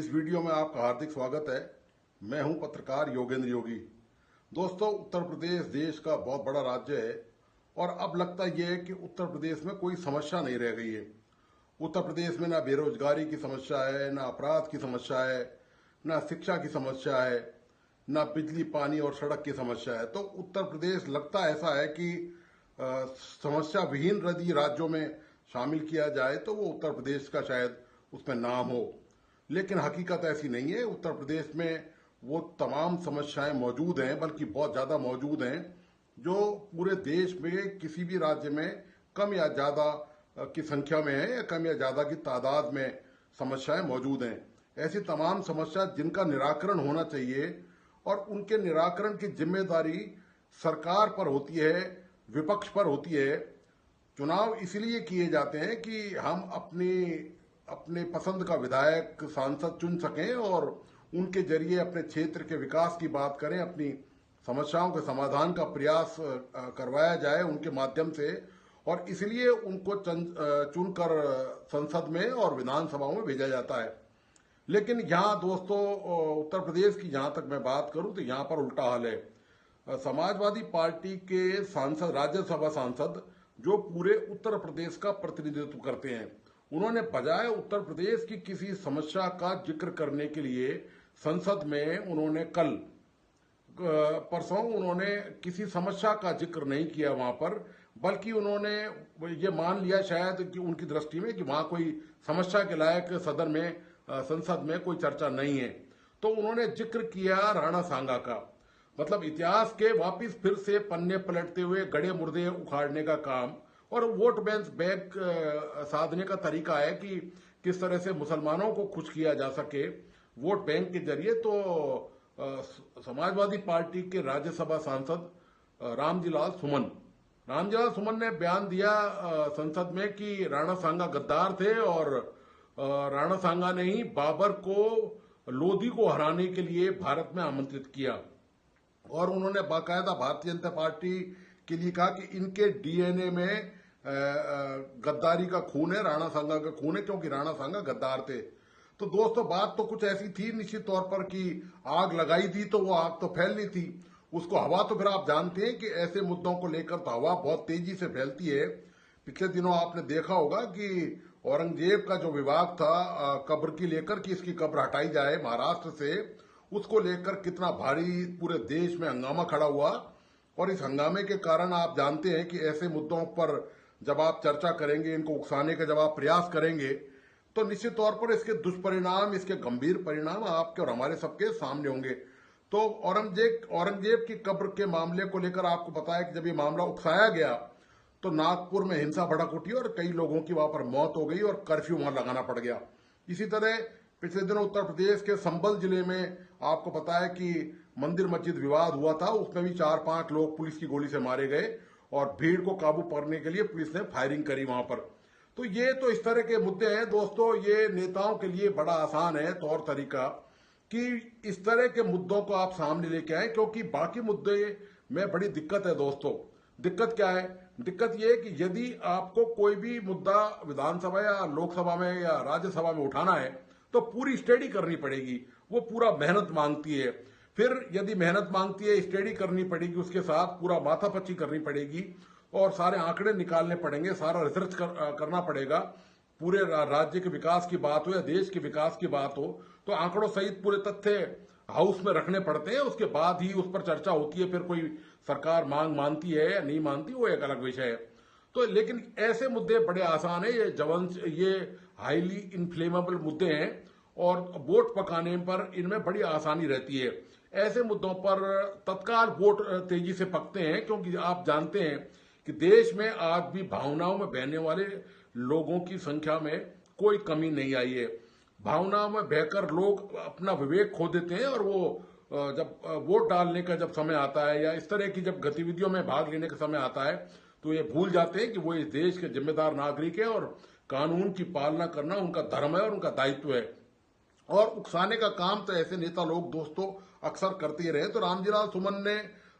इस वीडियो में आपका हार्दिक स्वागत है। मैं हूं पत्रकार योगेंद्र योगी। दोस्तों, उत्तर प्रदेश देश का बहुत बड़ा राज्य है और अब लगता यह है कि उत्तर प्रदेश में कोई समस्या नहीं रह गई है। उत्तर प्रदेश में ना बेरोजगारी की समस्या है, ना अपराध की समस्या है, ना शिक्षा की समस्या है, ना बिजली पानी और सड़क की समस्या है। तो उत्तर प्रदेश लगता ऐसा है कि समस्या विहीन यदि राज्यों में शामिल किया जाए तो वो उत्तर प्रदेश का शायद उसमें नाम हो, लेकिन हकीकत ऐसी नहीं है। उत्तर प्रदेश में वो तमाम समस्याएं मौजूद हैं, बल्कि बहुत ज्यादा मौजूद हैं, जो पूरे देश में किसी भी राज्य में कम या ज्यादा की संख्या में है या कम या ज्यादा की तादाद में समस्याएं मौजूद हैं। ऐसी तमाम समस्या जिनका निराकरण होना चाहिए और उनके निराकरण की जिम्मेदारी सरकार पर होती है, विपक्ष पर होती है। चुनाव इसलिए किए जाते हैं कि हम अपने पसंद का विधायक सांसद चुन सकें और उनके जरिए अपने क्षेत्र के विकास की बात करें, अपनी समस्याओं के समाधान का प्रयास करवाया जाए उनके माध्यम से, और इसलिए उनको चुनकर संसद में और विधानसभाओं में भेजा जाता है। लेकिन यहाँ दोस्तों, उत्तर प्रदेश की जहां तक मैं बात करूं तो यहाँ पर उल्टा हाल है। समाजवादी पार्टी के सांसद, राज्यसभा सांसद, जो पूरे उत्तर प्रदेश का प्रतिनिधित्व करते हैं, उन्होंने बजाय उत्तर प्रदेश की किसी समस्या का जिक्र करने के लिए संसद में उन्होंने परसों उन्होंने किसी समस्या का जिक्र नहीं किया वहां पर, बल्कि उन्होंने ये मान लिया शायद कि उनकी दृष्टि में कि वहां कोई समस्या के लायक सदन में, संसद में कोई चर्चा नहीं है। तो उन्होंने जिक्र किया राणा सांगा का। मतलब इतिहास के वापिस फिर से पन्ने पलटते हुए गड़े मुर्दे उखाड़ने का काम और वोट बैंक साधने का तरीका है कि किस तरह से मुसलमानों को खुश किया जा सके वोट बैंक के जरिए। तो समाजवादी पार्टी के राज्यसभा सांसद रामजीलाल सुमन ने बयान दिया संसद में कि राणा सांगा गद्दार थे और राणा सांगा ने ही बाबर को, लोधी को हराने के लिए भारत में आमंत्रित किया। और उन्होंने बाकायदा भारतीय जनता पार्टी के लिए कहा कि इनके डीएनए में गद्दारी का खून है, राणा सांगा का खून है, क्योंकि राणा सांगा गद्दार थे। तो दोस्तों, बात तो कुछ ऐसी थी निश्चित तौर पर कि आग लगाई थी तो वो आग तो फैलनी थी, उसको हवा तो फिर आप जानते हैं कि ऐसे मुद्दों को लेकर तो हवा बहुत तेजी से फैलती है। पिछले दिनों आपने देखा होगा कि औरंगजेब का जो विवाद था कब्र की लेकर कि इसकी कब्र हटाई जाए महाराष्ट्र से, उसको लेकर कितना भारी पूरे देश में हंगामा खड़ा हुआ। और इस हंगामे के कारण आप जानते हैं कि ऐसे मुद्दों पर जब आप चर्चा करेंगे, इनको उकसाने का जब आप प्रयास करेंगे, तो निश्चित तौर पर इसके दुष्परिणाम, इसके गंभीर परिणाम आपके और हमारे सबके सामने होंगे। तो औरंगजेब की कब्र के मामले को लेकर आपको पता है कि जब ये मामला उकसाया गया तो नागपुर में हिंसा भड़क उठी और कई लोगों की वहां पर मौत हो गई और कर्फ्यू वहां लगाना पड़ गया। इसी तरह पिछले दिनों उत्तर प्रदेश के संभल जिले में आपको पता है कि मंदिर मस्जिद विवाद हुआ था, उसमें भी 4-5 लोग पुलिस की गोली से मारे गए और भीड़ को काबू करने के लिए पुलिस ने फायरिंग करी वहां पर। तो ये तो इस तरह के मुद्दे हैं दोस्तों। ये नेताओं के लिए बड़ा आसान है तौर तरीका कि इस तरह के मुद्दों को आप सामने लेके आए, क्योंकि बाकी मुद्दे में बड़ी दिक्कत है दोस्तों। दिक्कत क्या है? दिक्कत ये है कि यदि आपको कोई भी मुद्दा विधानसभा या लोकसभा में या राज्यसभा में उठाना है तो पूरी स्टडी करनी पड़ेगी, वो पूरा मेहनत मांगती है। फिर यदि मेहनत मांगती है, स्टडी करनी पड़ेगी, उसके साथ पूरा माथापच्ची करनी पड़ेगी और सारे आंकड़े निकालने पड़ेंगे, सारा रिसर्च करना पड़ेगा। पूरे राज्य के विकास की बात हो या देश के विकास की बात हो तो आंकड़ों सहित पूरे तथ्य हाउस में रखने पड़ते हैं, उसके बाद ही उस पर चर्चा होती है। फिर कोई सरकार मानती है या नहीं मानती, वो एक अलग विषय है। तो लेकिन ऐसे मुद्दे बड़े आसान है, ये हाईली इन्फ्लेमेबल मुद्दे हैं और वोट पकाने पर इनमें बड़ी आसानी रहती है। ऐसे मुद्दों पर तत्काल वोट तेजी से पकते हैं, क्योंकि आप जानते हैं कि देश में आज भी भावनाओं में बहने वाले लोगों की संख्या में कोई कमी नहीं आई है। भावनाओं में बहकर लोग अपना विवेक खो देते हैं और वो जब वोट डालने का जब समय आता है या इस तरह की जब गतिविधियों में भाग लेने का समय आता है तो ये भूल जाते हैं कि वो इस देश के जिम्मेदार नागरिक है और कानून की पालना करना उनका धर्म है और उनका दायित्व है। और उकसाने का काम तो ऐसे नेता लोग दोस्तों अक्सर करते ही रहे। तो रामजीलाल सुमन ने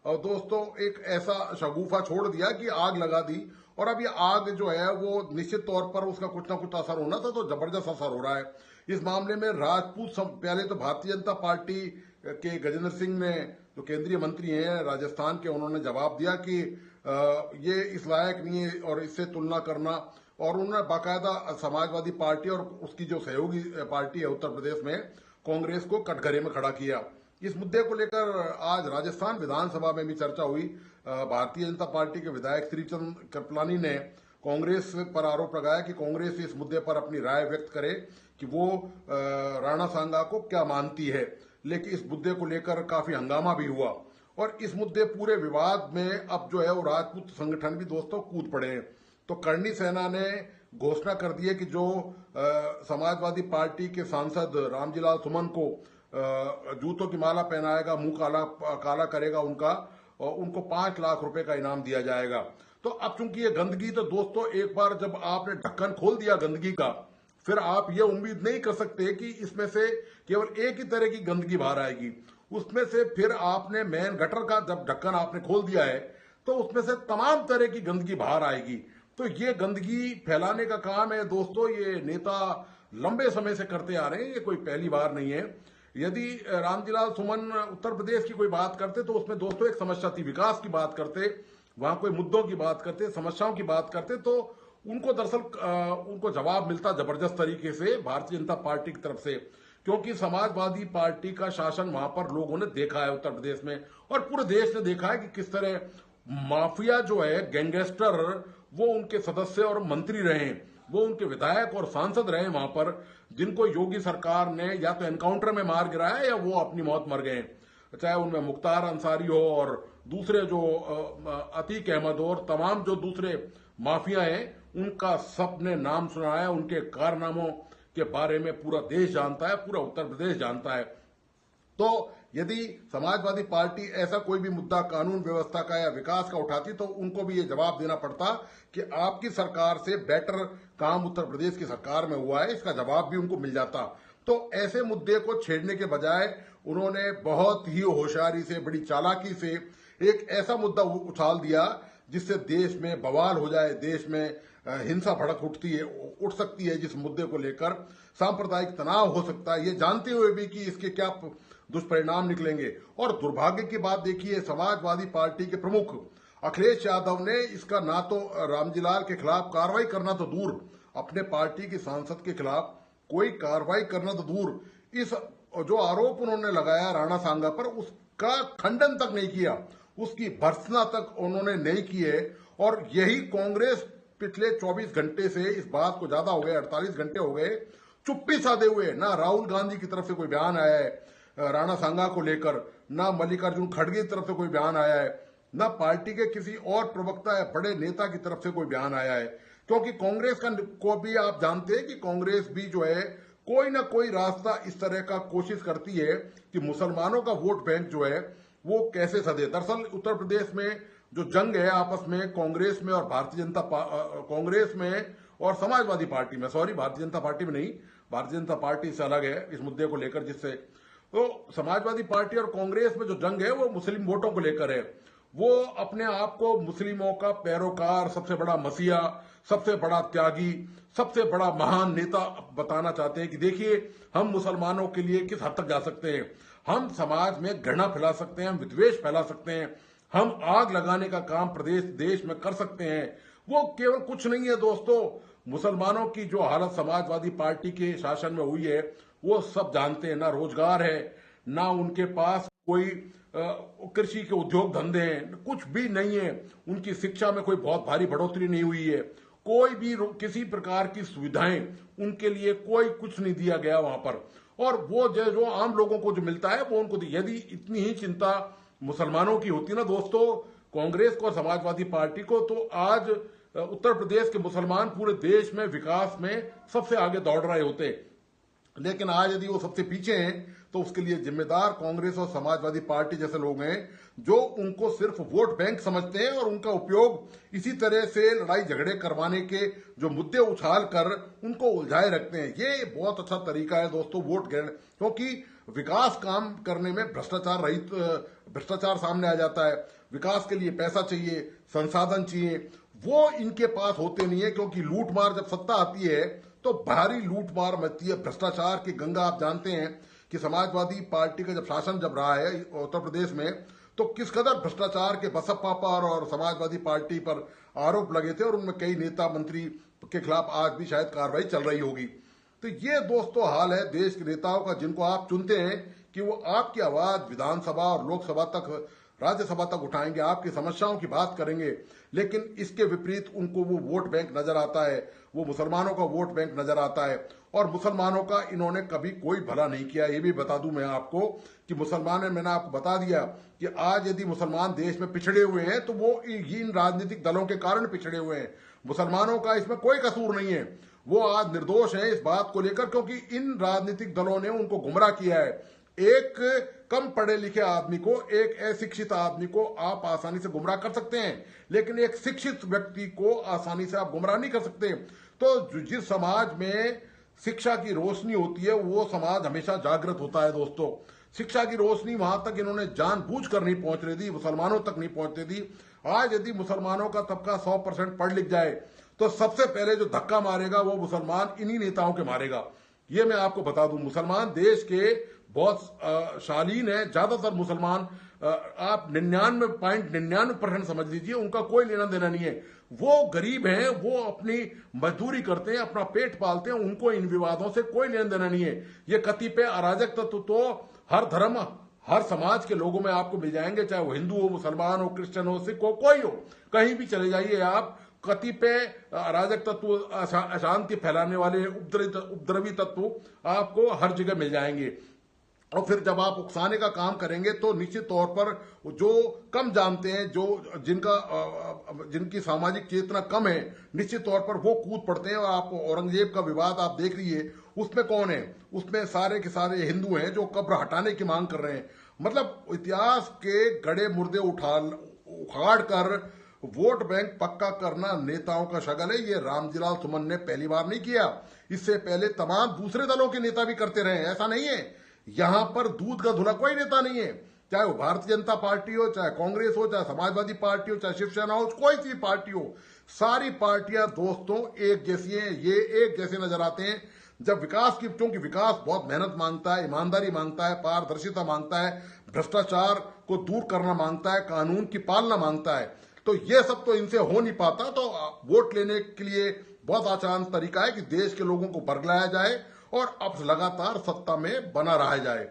दोस्तों एक ऐसा शगुफा छोड़ दिया कि आग लगा दी, और अब ये आग जो है वो निश्चित तौर पर उसका कुछ ना कुछ असर होना था, तो जबरदस्त असर हो रहा है। इस मामले में राजपूत पहले तो भारतीय जनता पार्टी के गजेंद्र सिंह ने, जो केंद्रीय मंत्री हैं राजस्थान के, उन्होंने जवाब दिया कि ये इस लायक नहीं है और इससे तुलना करना, और उन्होंने बाकायदा समाजवादी पार्टी और उसकी जो सहयोगी पार्टी है उत्तर प्रदेश में कांग्रेस को कटघरे में खड़ा किया। इस मुद्दे को लेकर आज राजस्थान विधानसभा में भी चर्चा हुई। भारतीय जनता पार्टी के विधायक श्रीचंद कृपलानी ने कांग्रेस पर आरोप लगाया कि कांग्रेस इस मुद्दे पर अपनी राय व्यक्त करे कि वो राणा सांगा को क्या मानती है। लेकिन इस मुद्दे को लेकर काफी हंगामा भी हुआ और इस मुद्दे पूरे विवाद में अब जो है वो राजपूत संगठन भी दोस्तों कूद पड़े हैं। तो करणी सेना ने घोषणा कर दी है कि जो समाजवादी पार्टी के सांसद रामजीलाल सुमन को जूतों की माला पहनाएगा, मुंह काला करेगा उनका, और उनको 5 लाख रुपए का इनाम दिया जाएगा। तो अब चूंकि ये गंदगी, तो दोस्तों एक बार जब आपने ढक्कन खोल दिया गंदगी का, फिर आप ये उम्मीद नहीं कर सकते कि इसमें से केवल एक ही तरह की गंदगी बाहर आएगी। उसमें से फिर आपने मेन गटर का जब ढक्कन आपने खोल दिया है तो उसमें से तमाम तरह की गंदगी बाहर आएगी। तो ये गंदगी फैलाने का काम है दोस्तों, ये नेता लंबे समय से करते आ रहे हैं, ये कोई पहली बार नहीं है। यदि रामजीलाल सुमन उत्तर प्रदेश की कोई बात करते तो उसमें दोस्तों एक समस्या थी, विकास की बात करते, वहां कोई मुद्दों की बात करते, समस्याओं की बात करते, तो उनको दरअसल उनको जवाब मिलता जबरदस्त तरीके से भारतीय जनता पार्टी की तरफ से, क्योंकि समाजवादी पार्टी का शासन वहां पर लोगों ने देखा है उत्तर प्रदेश में, और पूरे देश ने देखा है कि किस तरह माफिया जो है, गैंगस्टर, वो उनके सदस्य और मंत्री रहे, वो उनके विधायक और सांसद रहे वहां पर, जिनको योगी सरकार ने या तो एनकाउंटर में मार गिराया या वो अपनी मौत मर गए। चाहे उनमें मुख्तार अंसारी हो और दूसरे जो अतीक अहमद हो और तमाम जो दूसरे माफिया हैं, उनका सबने नाम सुना है, उनके कारनामों के बारे में पूरा देश जानता है, पूरा उत्तर प्रदेश जानता है। तो यदि समाजवादी पार्टी ऐसा कोई भी मुद्दा कानून व्यवस्था का या विकास का उठाती तो उनको भी ये जवाब देना पड़ता कि आपकी सरकार से बेटर काम उत्तर प्रदेश की सरकार में हुआ है, इसका जवाब भी उनको मिल जाता। तो ऐसे मुद्दे को छेड़ने के बजाय उन्होंने बहुत ही होशियारी से, बड़ी चालाकी से एक ऐसा मुद्दा उछाल दिया जिससे देश में बवाल हो जाए, देश में हिंसा भड़क उठ सकती है, जिस मुद्दे को लेकर सांप्रदायिक तनाव हो सकता है, ये जानते हुए भी कि इसके क्या दुष्परिणाम निकलेंगे। और दुर्भाग्य की बात देखिए, समाजवादी पार्टी के प्रमुख अखिलेश यादव ने इसका ना तो रामजीलाल के खिलाफ कार्रवाई करना तो दूर, अपने पार्टी के सांसद के खिलाफ कोई कार्रवाई करना तो दूर, इस जो आरोप उन्होंने लगाया राणा सांगा पर उसका खंडन तक नहीं किया, उसकी भर्त्सना तक उन्होंने नहीं की है। और यही कांग्रेस पिछले 24 घंटे से, इस बात को ज्यादा हो गए, 48 घंटे हो गए, चुप्पी साधे हुए। ना राहुल गांधी की तरफ से कोई बयान आया है राणा सांगा को लेकर, ना मल्लिकार्जुन खड़गे की तरफ से कोई बयान आया है, ना पार्टी के किसी और प्रवक्ता या बड़े नेता की तरफ से कोई बयान आया है। क्योंकि कांग्रेस को भी आप जानते हैं कि कांग्रेस भी जो है कोई ना कोई रास्ता इस तरह का कोशिश करती है कि मुसलमानों का वोट बैंक जो है वो कैसे सधे। दरअसल उत्तर प्रदेश में जो जंग है आपस में कांग्रेस में और कांग्रेस में और समाजवादी पार्टी में, सॉरी भारतीय जनता पार्टी में नहीं, भारतीय जनता पार्टी से अलग है इस मुद्दे को लेकर, जिससे तो समाजवादी पार्टी और कांग्रेस में जो जंग है वो मुस्लिम वोटों को लेकर है। वो अपने आप को मुस्लिमों का पैरोकार, सबसे बड़ा मसीहा, सबसे बड़ा त्यागी, सबसे बड़ा महान नेता बताना चाहते हैं कि देखिए हम मुसलमानों के लिए किस हद तक जा सकते हैं, हम समाज में घृणा फैला सकते हैं, हम विद्वेष फैला सकते हैं, हम आग लगाने का काम प्रदेश देश में कर सकते हैं। वो केवल कुछ नहीं है दोस्तों, मुसलमानों की जो हालत समाजवादी पार्टी के शासन में हुई है वो सब जानते हैं। ना रोजगार है, ना उनके पास कोई कृषि के उद्योग धंधे हैं, कुछ भी नहीं है। उनकी शिक्षा में कोई बहुत भारी बढ़ोतरी नहीं हुई है, कोई भी किसी प्रकार की सुविधाएं उनके लिए कोई कुछ नहीं दिया गया वहां पर। और वो जो आम लोगों को जो मिलता है वो उनको, यदि इतनी ही चिंता मुसलमानों की होती ना दोस्तों कांग्रेस को और समाजवादी पार्टी को, तो आज उत्तर प्रदेश के मुसलमान पूरे देश में विकास में सबसे आगे दौड़ रहे होते। लेकिन आज यदि वो सबसे पीछे हैं तो उसके लिए जिम्मेदार कांग्रेस और समाजवादी पार्टी जैसे लोग हैं जो उनको सिर्फ वोट बैंक समझते हैं और उनका उपयोग इसी तरह से लड़ाई झगड़े करवाने के जो मुद्दे उछाल कर उनको उलझाए रखते हैं। ये बहुत अच्छा तरीका है दोस्तों वोट गिरने, क्योंकि विकास काम करने में भ्रष्टाचार सामने आ जाता है। विकास के लिए पैसा चाहिए, संसाधन चाहिए, वो इनके पास होते नहीं है, क्योंकि लूट मार जब सत्ता आती है तो भारी लूटमार मचती है, भ्रष्टाचार की गंगा। आप जानते हैं कि समाजवादी पार्टी का जब शासन जब रहा है उत्तर प्रदेश में, तो किस कदर भ्रष्टाचार के बसपा पर और समाजवादी पार्टी पर आरोप लगे थे, और उनमें कई नेता मंत्री के खिलाफ आज भी शायद कार्रवाई चल रही होगी। तो ये दोस्तों हाल है देश के नेताओं का, जिनको आप चुनते हैं कि वो आपकी आवाज विधानसभा और लोकसभा तक, राज्यसभा तक उठाएंगे, आपकी समस्याओं की बात करेंगे, लेकिन इसके विपरीत उनको वो वोट बैंक नजर आता है, वो मुसलमानों का वोट बैंक नजर आता है। और मुसलमानों का इन्होंने कभी कोई भला नहीं किया। ये भी बता दूं मैं आपको कि मुसलमान, मैंने आपको बता दिया कि आज यदि मुसलमान देश में पिछड़े हुए हैं तो वो इन राजनीतिक दलों के कारण पिछड़े हुए हैं। मुसलमानों का इसमें कोई कसूर नहीं है, वो आज निर्दोष है इस बात को लेकर, क्योंकि इन राजनीतिक दलों ने उनको गुमराह किया है। एक कम पढ़े लिखे आदमी को, एक अशिक्षित आदमी को आप आसानी से गुमराह कर सकते हैं, लेकिन एक शिक्षित व्यक्ति को आसानी से आप गुमराह नहीं कर सकते। तो जिस समाज में शिक्षा की रोशनी होती है वो समाज हमेशा जागृत होता है दोस्तों। शिक्षा की रोशनी वहां तक इन्होंने जानबूझकर नहीं पहुंच रही थी, मुसलमानों तक नहीं पहुंचती थी। आज यदि मुसलमानों का तबका 100% पढ़ लिख जाए तो सबसे पहले जो धक्का मारेगा वो मुसलमान इन्हीं नेताओं के मारेगा। ये मैं आपको बता दूं, मुसलमान देश के बहुत शालीन है। ज्यादातर मुसलमान, आप 99.99% समझ लीजिए, उनका कोई लेना देना नहीं है। वो गरीब हैं, वो अपनी मजदूरी करते हैं, अपना पेट पालते हैं, उनको इन विवादों से कोई लेना देना नहीं है। ये कतिपय अराजक तत्व तो हर धर्म, हर समाज के लोगों में आपको मिल जाएंगे, चाहे वो हिंदू हो, मुसलमान हो, क्रिश्चियन हो, सिख हो, कोई हो, कहीं भी चले जाइए आप, कतिपय अराजक तत्व, अशांति फैलाने वाले उपद्रवी तत्व आपको हर जगह मिल जाएंगे। और फिर जब आप उकसाने का काम करेंगे तो निश्चित तौर पर जो कम जानते हैं, जो जिनकी सामाजिक चेतना कम है, निश्चित तौर पर वो कूद पड़ते हैं। और आप औरंगजेब का विवाद आप देख लीजिए, उसमें कौन है? उसमें सारे के सारे हिंदू हैं जो कब्र हटाने की मांग कर रहे हैं। मतलब इतिहास के गड़े मुर्दे उखाड़ कर वोट बैंक पक्का करना नेताओं का शगल है। ये रामजीलाल सुमन ने पहली बार नहीं किया, इससे पहले तमाम दूसरे दलों के नेता भी करते रहे। ऐसा नहीं है, यहां पर दूध का धुला कोई नेता नहीं है, चाहे वो भारतीय जनता पार्टी हो, चाहे कांग्रेस हो, चाहे समाजवादी पार्टी हो, चाहे शिवसेना हो, कोई सी पार्टी हो, सारी पार्टियां दोस्तों एक जैसी हैं। ये एक जैसे नजर आते हैं। जब विकास की, क्योंकि विकास बहुत मेहनत मांगता है, ईमानदारी मांगता है, पारदर्शिता मांगता है, भ्रष्टाचार को दूर करना मांगता है, कानून की पालना मांगता है, तो ये सब तो इनसे हो नहीं पाता। तो वोट लेने के लिए बहुत आसान तरीका है कि देश के लोगों को बरगलाया जाए और अब लगातार सत्ता में बना रहा जाए।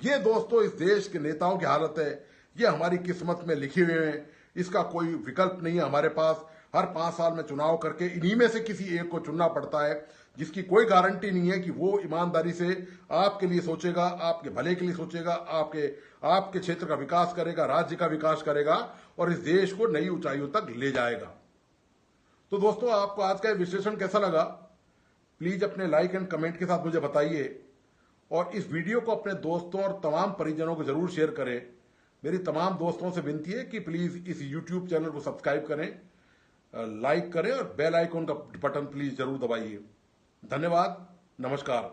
ये दोस्तों इस देश के नेताओं की हालत है, ये हमारी किस्मत में लिखे हुए हैं, इसका कोई विकल्प नहीं है हमारे पास। हर 5 साल में चुनाव करके इन्हीं में से किसी एक को चुनना पड़ता है, जिसकी कोई गारंटी नहीं है कि वो ईमानदारी से आपके लिए सोचेगा, आपके भले के लिए सोचेगा, आपके क्षेत्र का विकास करेगा, राज्य का विकास करेगा और इस देश को नई ऊंचाइयों तक ले जाएगा। तो दोस्तों, आपको आज का विश्लेषण कैसा लगा? प्लीज अपने लाइक एंड कमेंट के साथ मुझे बताइए, और इस वीडियो को अपने दोस्तों और तमाम परिजनों को जरूर शेयर करें। मेरी तमाम दोस्तों से विनती है कि प्लीज इस यूट्यूब चैनल को सब्सक्राइब करें, लाइक करें और बेल आइकन का बटन प्लीज जरूर दबाइए। धन्यवाद, नमस्कार।